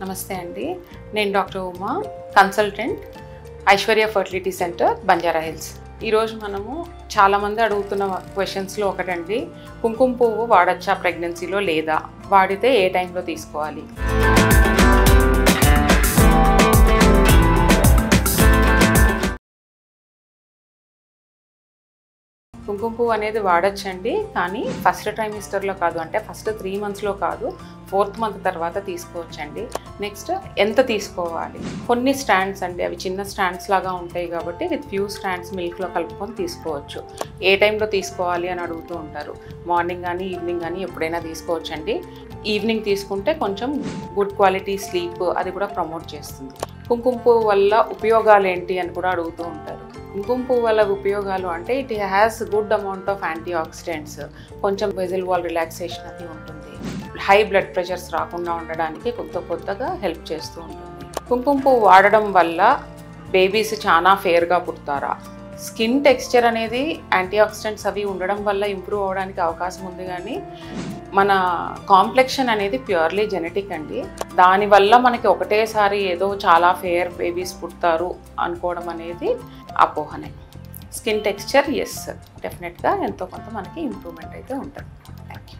నమస్తే అండి. నేను doctor Uma, consultant, Aishwarya fertility centre, Banjara hills. ఈరోజు మనము చాలామంది అడుగుతున్న క్వశ్చన్స్లో ఒకటండి, కుంకుమ పువ్వు వాడచ్చా ప్రెగ్నెన్సీలో లేదా, వాడితే ఏ టైంలో తీసుకోవాలి? కుంకుమ పువ్వు అనేది వాడచ్చండి, కానీ ఫస్ట్ ట్రైమిస్టర్లో కాదు, అంటే ఫస్ట్ 3 monthsలో కాదు, 4th month తర్వాత తీసుకోవచ్చండి. నెక్స్ట్ ఎంత తీసుకోవాలి? కొన్ని స్టాండ్స్ అండి, అవి చిన్న స్టాండ్స్ లాగా ఉంటాయి కాబట్టి విత్ ఫ్యూ స్టాండ్స్ మిల్క్లో కలుపుకొని తీసుకోవచ్చు. ఏ టైంలో తీసుకోవాలి అని అడుగుతూ ఉంటారు. మార్నింగ్ కానీ ఈవినింగ్ కానీ ఎప్పుడైనా తీసుకోవచ్చండి. ఈవినింగ్ తీసుకుంటే కొంచెం గుడ్ క్వాలిటీ స్లీప్ అది కూడా ప్రమోట్ చేస్తుంది. కుంకుమ పువ్వు వల్ల ఉపయోగాలు ఏంటి అని కూడా అడుగుతూ ఉంటారు. కుంకుమ పువ్వు వల్ల ఉపయోగాలు అంటే it has good amount of antioxidants, కొంచెం వెజల్ వాల్ రిలాక్సేషన్ అది ఉంటుంది, హై బ్లడ్ ప్రెషర్స్ రాకుండా ఉండడానికి కొత్తగా హెల్ప్ చేస్తూ ఉంటుంది. కుంకుమ పువ్వు వాడడం వల్ల బేబీస్ చాలా ఫేర్గా పుడతారా? స్కిన్ టెక్స్చర్ అనేది యాంటీ ఆక్సిడెంట్స్ అవి ఉండడం వల్ల ఇంప్రూవ్ అవ్వడానికి అవకాశం ఉంది, కానీ మన కాంప్లెక్షన్ అనేది ప్యూర్లీ జెనెటిక్ అండి. దానివల్ల మనకి ఒకటేసారి ఏదో చాలా ఫేర్ బేబీస్ పుడతారు అనుకోవడం అనేది అపోహనే. స్కిన్ టెక్స్చర్ ఎస్, డెఫినెట్గా ఎంతో కొంత మనకి ఇంప్రూవ్మెంట్ అయితే ఉంటుంది. Thank you.